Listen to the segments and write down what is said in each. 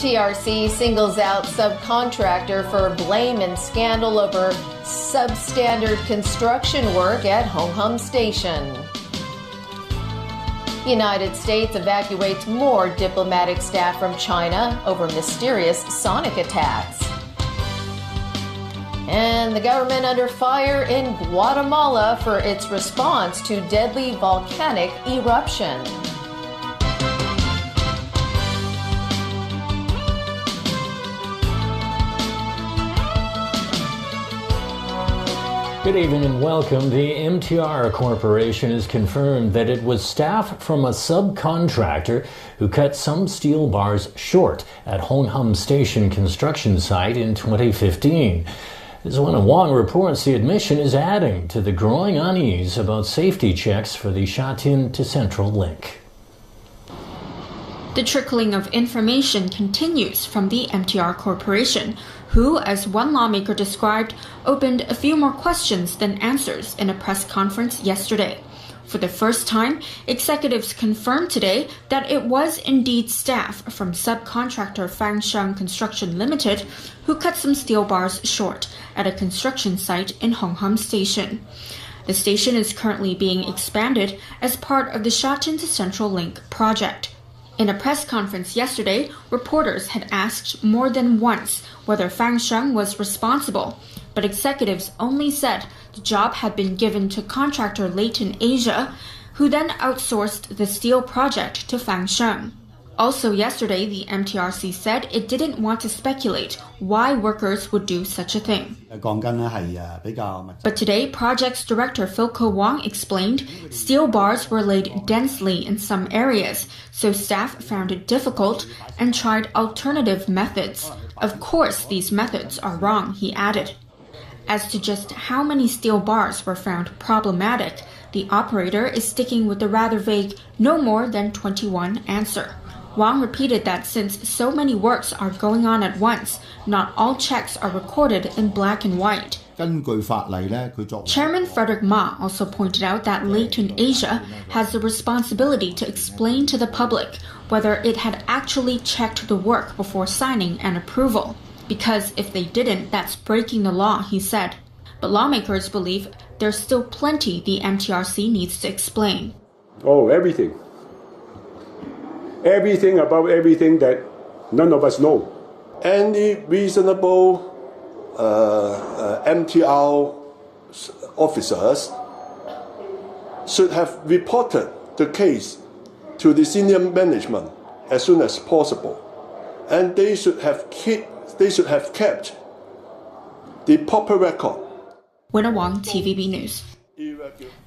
MTRC singles out subcontractor for blame and scandal over substandard construction work at Hong Kong Station. United States evacuates more diplomatic staff from China over mysterious sonic attacks. And the government under fire in Guatemala for its response to deadly volcanic eruption. Good evening and welcome. The MTR Corporation has confirmed that it was staff from a subcontractor who cut some steel bars short at Hong Kong Station construction site in 2015. As Wen Wong reports, the admission is adding to the growing unease about safety checks for the Sha Tin to Central link. The trickling of information continues from the MTR Corporation, who, as one lawmaker described, opened a few more questions than answers in a press conference yesterday. For the first time, executives confirmed today that it was indeed staff from subcontractor Fangsheng Construction Limited who cut some steel bars short at a construction site in Hong Kong Station. The station is currently being expanded as part of the Sha Tin to Central Link project. In a press conference yesterday, reporters had asked more than once whether Fangsheng was responsible, but executives only said the job had been given to contractor Leighton Asia, who then outsourced the steel project to Fangsheng. Also yesterday, the MTRC said it didn't want to speculate why workers would do such a thing. But today, Projects Director Philco Wong explained steel bars were laid densely in some areas, so staff found it difficult and tried alternative methods. Of course, these methods are wrong, he added. As to just how many steel bars were found problematic, the operator is sticking with the rather vague no more than 21 answer. Wang repeated that since so many works are going on at once, not all checks are recorded in black and white. Chairman Frederick Ma also pointed out that Leighton Asia has the responsibility to explain to the public whether it had actually checked the work before signing an approval. Because if they didn't, that's breaking the law, he said. But lawmakers believe there's still plenty the MTRC needs to explain. Oh, everything. Everything about everything that none of us know. Any reasonable MTR officers should have reported the case to the senior management as soon as possible, and they should have kept the proper record. Wen Wong, TVB News.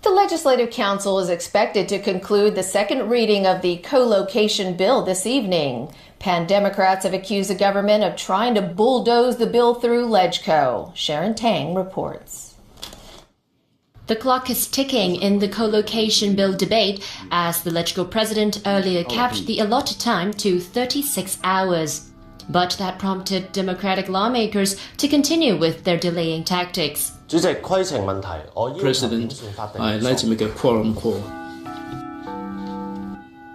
The Legislative Council is expected to conclude the second reading of the co-location bill this evening. Pan-Democrats have accused the government of trying to bulldoze the bill through LegCo. Sharon Tang reports. The clock is ticking in the co-location bill debate as the LegCo president earlier capped the allotted time to 36 hours. But that prompted Democratic lawmakers to continue with their delaying tactics. President, I'd like to make a quorum call.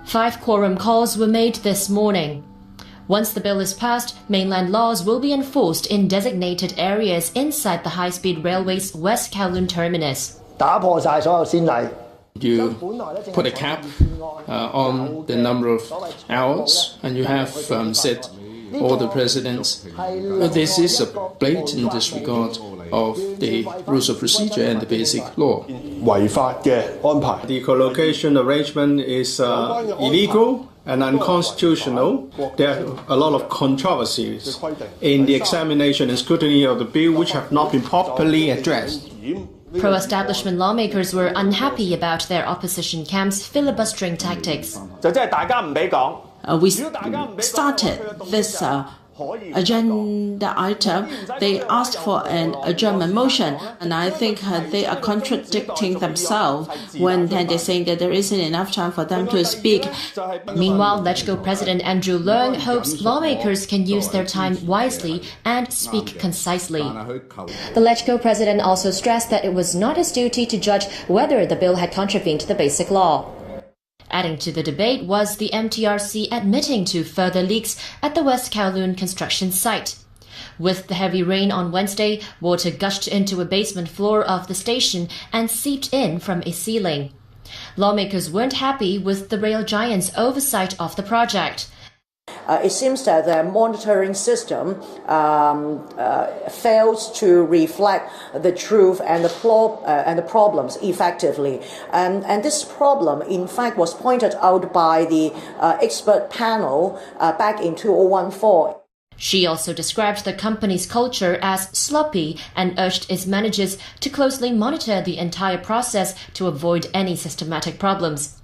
5 quorum calls were made this morning. Once the bill is passed, mainland laws will be enforced in designated areas inside the high-speed railway's West Kowloon terminus. You put a cap on the number of hours, and you have said all the presidents. This is a blatant disregard of the rules of procedure and the basic law. The co-location arrangement is illegal and unconstitutional. There are a lot of controversies in the examination and scrutiny of the bill which have not been properly addressed. Pro-establishment lawmakers were unhappy about their opposition camp's filibustering tactics. We started this agenda item. They asked for an adjournment motion, and I think they are contradicting themselves when they're saying that there isn't enough time for them to speak. Meanwhile, LegCo President Andrew Leung hopes lawmakers can use their time wisely and speak concisely. The LegCo President also stressed that it was not his duty to judge whether the bill had contravened the basic law. Adding to the debate was the MTRC admitting to further leaks at the West Kowloon construction site. With the heavy rain on Wednesday, water gushed into a basement floor of the station and seeped in from a ceiling. Lawmakers weren't happy with the rail giant's oversight of the project. It seems that the monitoring system fails to reflect the truth and the problems effectively. And this problem, in fact, was pointed out by the expert panel back in 2014. She also described the company's culture as sloppy and urged its managers to closely monitor the entire process to avoid any systematic problems.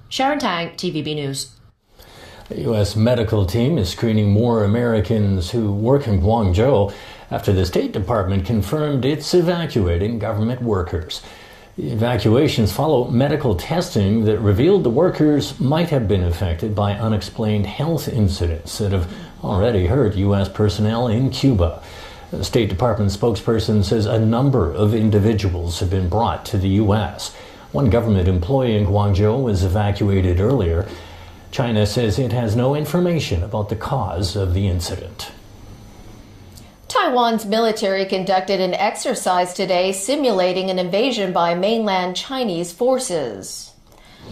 Sharon Tang, TVB News. The U.S. medical team is screening more Americans who work in Guangzhou after the State Department confirmed it's evacuating government workers. The evacuations follow medical testing that revealed the workers might have been affected by unexplained health incidents that have already hurt U.S. personnel in Cuba. The State Department spokesperson says a number of individuals have been brought to the U.S. One government employee in Guangzhou was evacuated earlier. China says it has no information about the cause of the incident. Taiwan's military conducted an exercise today simulating an invasion by mainland Chinese forces.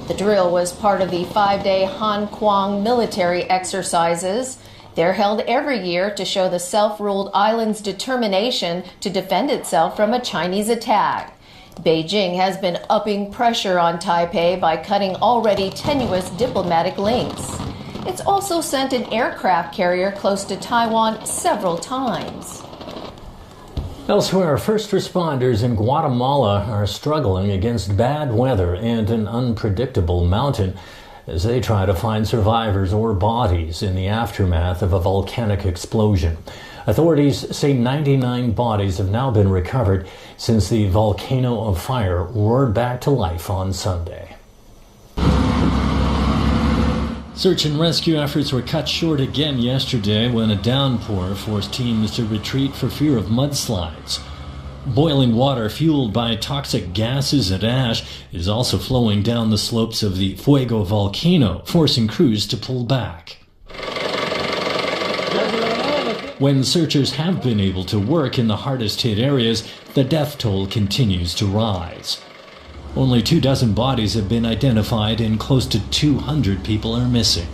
The drill was part of the 5-day Han Kuang military exercises. They're held every year to show the self-ruled island's determination to defend itself from a Chinese attack. Beijing has been upping pressure on Taipei by cutting already tenuous diplomatic links. It's also sent an aircraft carrier close to Taiwan several times. Elsewhere, first responders in Guatemala are struggling against bad weather and an unpredictable mountain as they try to find survivors or bodies in the aftermath of a volcanic explosion. Authorities say 99 bodies have now been recovered since the volcano of fire roared back to life on Sunday. Search and rescue efforts were cut short again yesterday when a downpour forced teams to retreat for fear of mudslides. Boiling water fueled by toxic gases and ash is also flowing down the slopes of the Fuego volcano, forcing crews to pull back. When searchers have been able to work in the hardest hit areas, the death toll continues to rise. Only 24 bodies have been identified and close to 200 people are missing.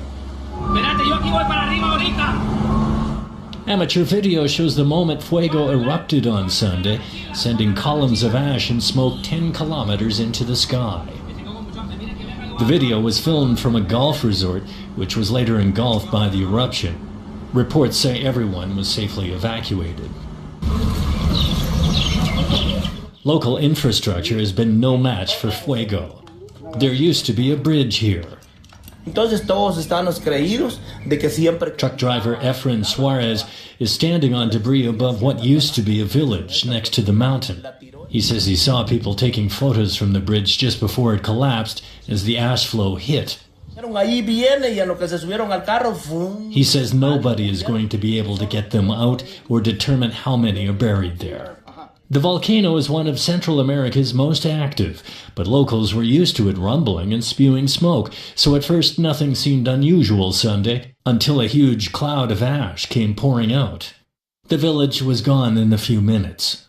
Amateur video shows the moment Fuego erupted on Sunday, sending columns of ash and smoke 10 kilometers into the sky. The video was filmed from a golf resort, which was later engulfed by the eruption. Reports say everyone was safely evacuated. Local infrastructure has been no match for Fuego. There used to be a bridge here. Truck driver Efren Suarez is standing on debris above what used to be a village next to the mountain. He says he saw people taking photos from the bridge just before it collapsed as the ash flow hit. He says nobody is going to be able to get them out or determine how many are buried there. The volcano is one of Central America's most active, but locals were used to it rumbling and spewing smoke, so at first nothing seemed unusual Sunday, until a huge cloud of ash came pouring out. The village was gone in a few minutes.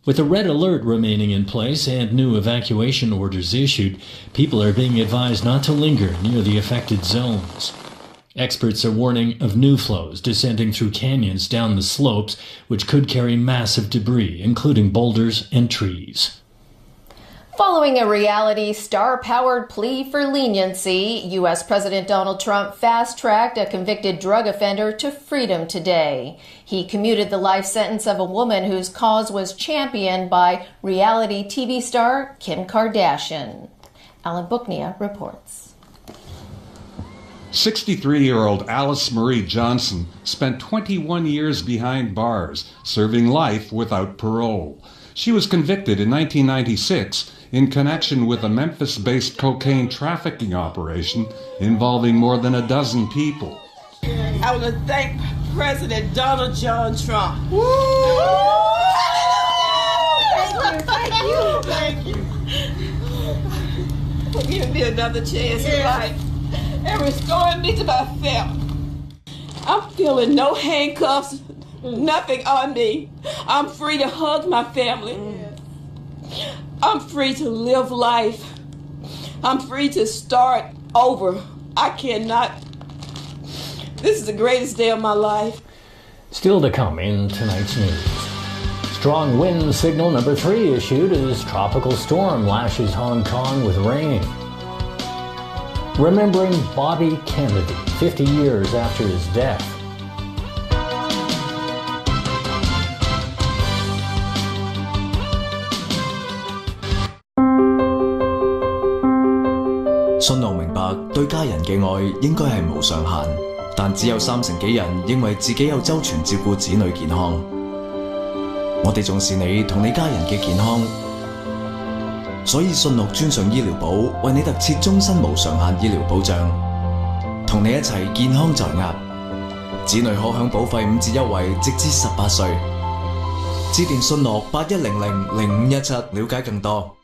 With a red alert remaining in place and new evacuation orders issued, people are being advised not to linger near the affected zones. Experts are warning of new flows descending through canyons down the slopes, which could carry massive debris, including boulders and trees. Following a reality star-powered plea for leniency, U.S. President Donald Trump fast-tracked a convicted drug offender to freedom today. He commuted the life sentence of a woman whose cause was championed by reality TV star Kim Kardashian. Alan Booknia reports. 63-year-old Alice Marie Johnson spent 21 years behind bars, serving life without parole. She was convicted in 1996 in connection with a Memphis-based cocaine trafficking operation involving more than a dozen people. I want to thank President Donald John Trump. Woo! Thank you, thank you, thank you. for giving me another chance in life and restoring me to my family. I'm feeling no handcuffs, nothing on me. I'm free to hug my family. I'm free to live life. I'm free to start over. I cannot. This is the greatest day of my life. Still to come in tonight's news. Strong wind signal number 3 issued as tropical storm lashes Hong Kong with rain. Remembering Bobby Kennedy 50 years after his death.信路明白對家人嘅愛應該係無上限，但只有30%幾人認為自己有周全照顧子女健康。我哋重視你同你家人嘅健康，所以信樂專上醫療保為你特設終身無上限醫療保障，同你一齊健康在握。子女可享保費5折優惠，直至18歲。致電信樂81000517了解更多。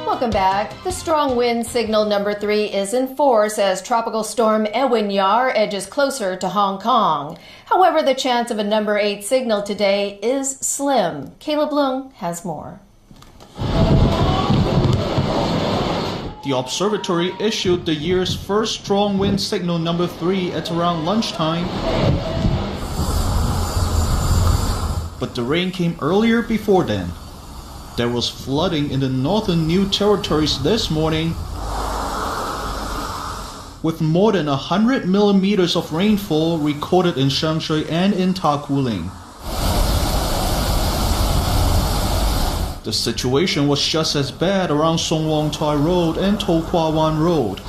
Welcome back. The strong wind signal number 3 is in force as tropical storm Ewinyar edges closer to Hong Kong. However, the chance of a number 8 signal today is slim. Caleb Leung has more. The observatory issued the year's first strong wind signal number 3 at around lunchtime. But the rain came earlier before then. There was flooding in the northern New Territories this morning, with more than 100 millimeters of rainfall recorded in Shengshui and in Takulin. The situation was just as bad around Song Wong Tai Road and To Kwa Wan Road.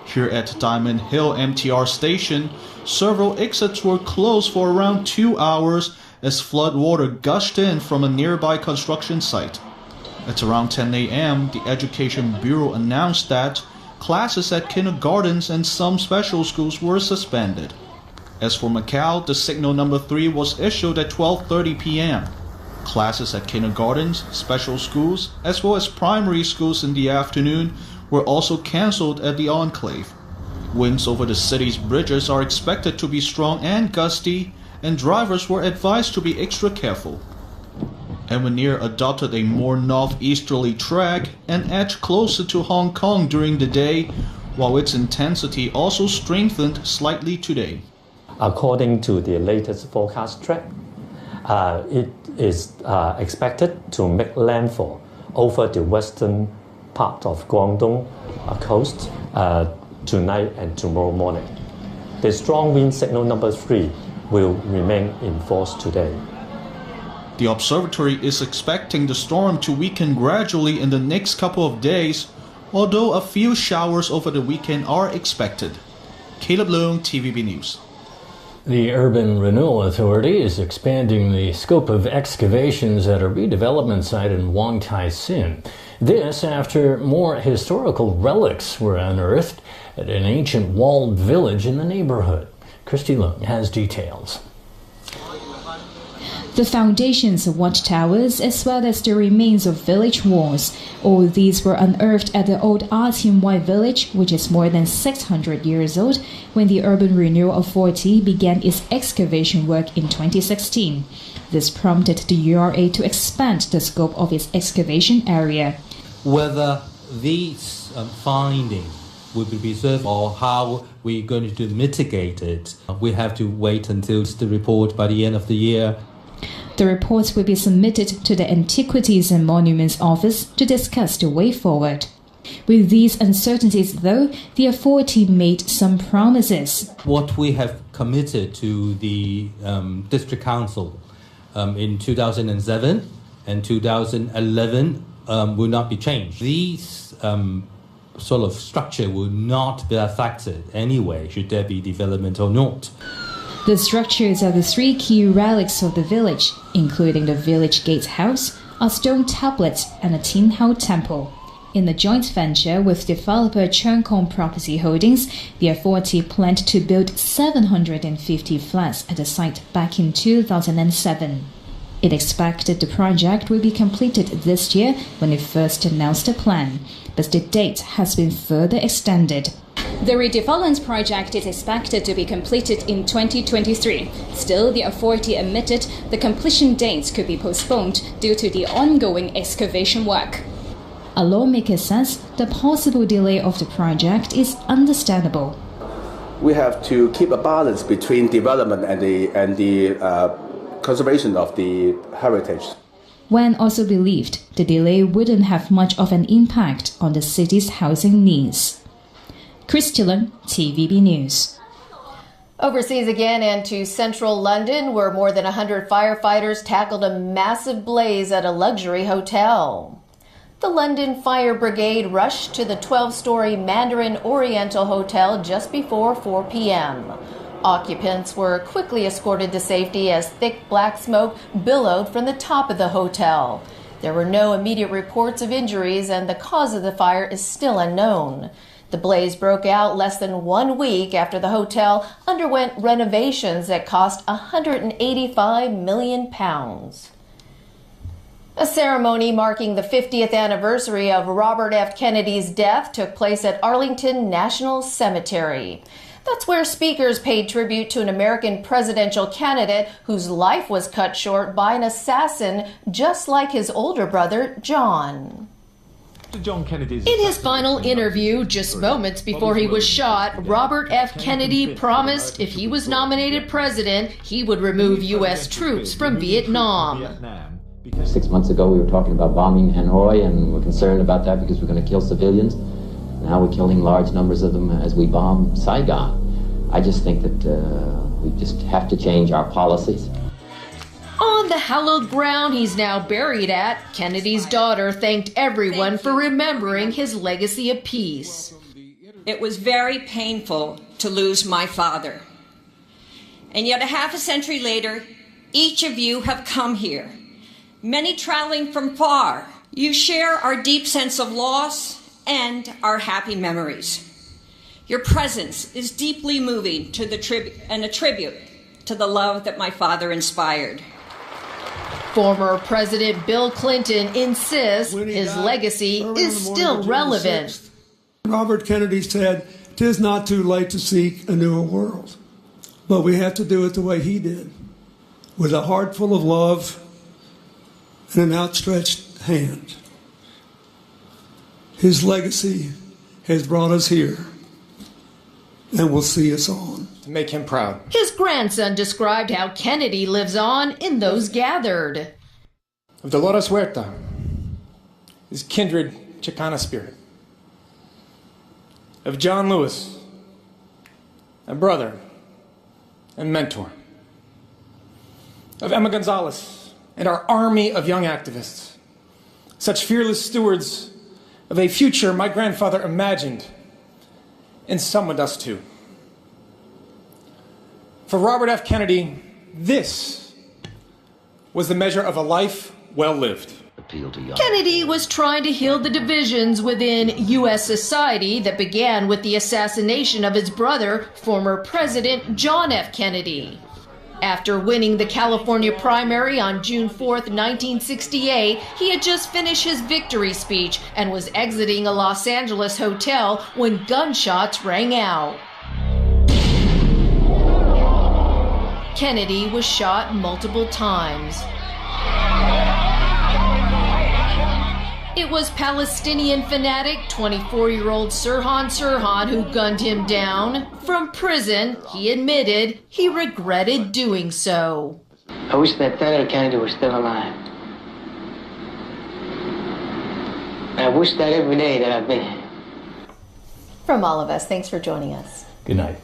Here at Diamond Hill MTR station, several exits were closed for around 2 hours as flood water gushed in from a nearby construction site. At around 10 a.m., the Education Bureau announced that classes at kindergartens and some special schools were suspended. As for Macau, the signal number 3 was issued at 12:30 p.m. Classes at kindergartens, special schools, as well as primary schools in the afternoon were also cancelled at the enclave. Winds over the city's bridges are expected to be strong and gusty, and drivers were advised to be extra careful. Ewinyar adopted a more northeasterly track and edged closer to Hong Kong during the day, while its intensity also strengthened slightly today. According to the latest forecast track, it is expected to make landfall over the western part of Guangdong coast tonight and tomorrow morning. The strong wind signal number 3 will remain in force today. The observatory is expecting the storm to weaken gradually in the next couple of days, although a few showers over the weekend are expected. Caleb Leung, TVB News. The Urban Renewal Authority is expanding the scope of excavations at a redevelopment site in Wong Tai Sin. This after more historical relics were unearthed at an ancient walled village in the neighborhood. Christy Leung has details. The foundations of watchtowers, as well as the remains of village walls, all these were unearthed at the old Artin White village, which is more than 600 years old, when the Urban Renewal Authority began its excavation work in 2016. This prompted the URA to expand the scope of its excavation area. Whether these findings will be preserved or how we're going to mitigate it, we have to wait until the report by the end of the year. The reports will be submitted to the Antiquities and Monuments Office to discuss the way forward. With these uncertainties, though, the authority made some promises. What we have committed to the District Council in 2007 and 2011 will not be changed. These sort of structure will not be affected anyway, should there be development or not. The structures are the 3 key relics of the village, including the village gatehouse, a stone tablet, and a Tin Hau temple. In a joint venture with developer Cheung-Kong Property Holdings, the authority planned to build 750 flats at the site back in 2007. It expected the project will be completed this year when it first announced the plan, but the date has been further extended. The redevelopment project is expected to be completed in 2023. Still, the authority admitted the completion dates could be postponed due to the ongoing excavation work. A lawmaker says the possible delay of the project is understandable. We have to keep a balance between development and the conservation of the heritage. Wen also believed the delay wouldn't have much of an impact on the city's housing needs. Chris Tillon, TVB News. Overseas again and to central London, where more than 100 firefighters tackled a massive blaze at a luxury hotel. The London Fire Brigade rushed to the 12-story Mandarin Oriental Hotel just before 4 p.m. Occupants were quickly escorted to safety as thick black smoke billowed from the top of the hotel. There were no immediate reports of injuries, and the cause of the fire is still unknown. The blaze broke out less than 1 week after the hotel underwent renovations that cost £185 million. A ceremony marking the 50th anniversary of Robert F. Kennedy's death took place at Arlington National Cemetery. That's where speakers paid tribute to an American presidential candidate whose life was cut short by an assassin just like his older brother, John. In his final interview, just moments before he was shot, Robert F. Kennedy promised if he was nominated president, he would remove U.S. troops from Vietnam. 6 months ago, we were talking about bombing Hanoi, and we're concerned about that because we're going to kill civilians. Now we're killing large numbers of them as we bomb Saigon. I just think that we just have to change our policies. On the hallowed ground he's now buried at, Kennedy's daughter thanked everyone for remembering his legacy of peace. It was very painful to lose my father. And yet a half a century later, each of you have come here, many traveling from far. You share our deep sense of loss and our happy memories. Your presence is deeply moving to and a tribute to the love that my father inspired. Former President Bill Clinton insists his legacy is still relevant. Robert Kennedy said, "'Tis not too late to seek a newer world, but we have to do it the way he did, with a heart full of love and an outstretched hand." His legacy has brought us here and will see us on. To make him proud. His grandson described how Kennedy lives on in those gathered. Of Dolores Huerta, his kindred Chicana spirit. Of John Lewis, a brother and mentor. Of Emma Gonzalez and our army of young activists, such fearless stewards of a future my grandfather imagined and summoned us to. For Robert F. Kennedy, this was the measure of a life well lived. Kennedy was trying to heal the divisions within U.S. society that began with the assassination of his brother, former President John F. Kennedy. After winning the California primary on June 4th, 1968, he had just finished his victory speech and was exiting a Los Angeles hotel when gunshots rang out. Kennedy was shot multiple times. It was Palestinian fanatic 24-year-old Sirhan Sirhan who gunned him down. From prison, he admitted he regretted doing so. I wish that Senator Kennedy was still alive. I wish that every day that I've been here. From all of us, thanks for joining us. Good night.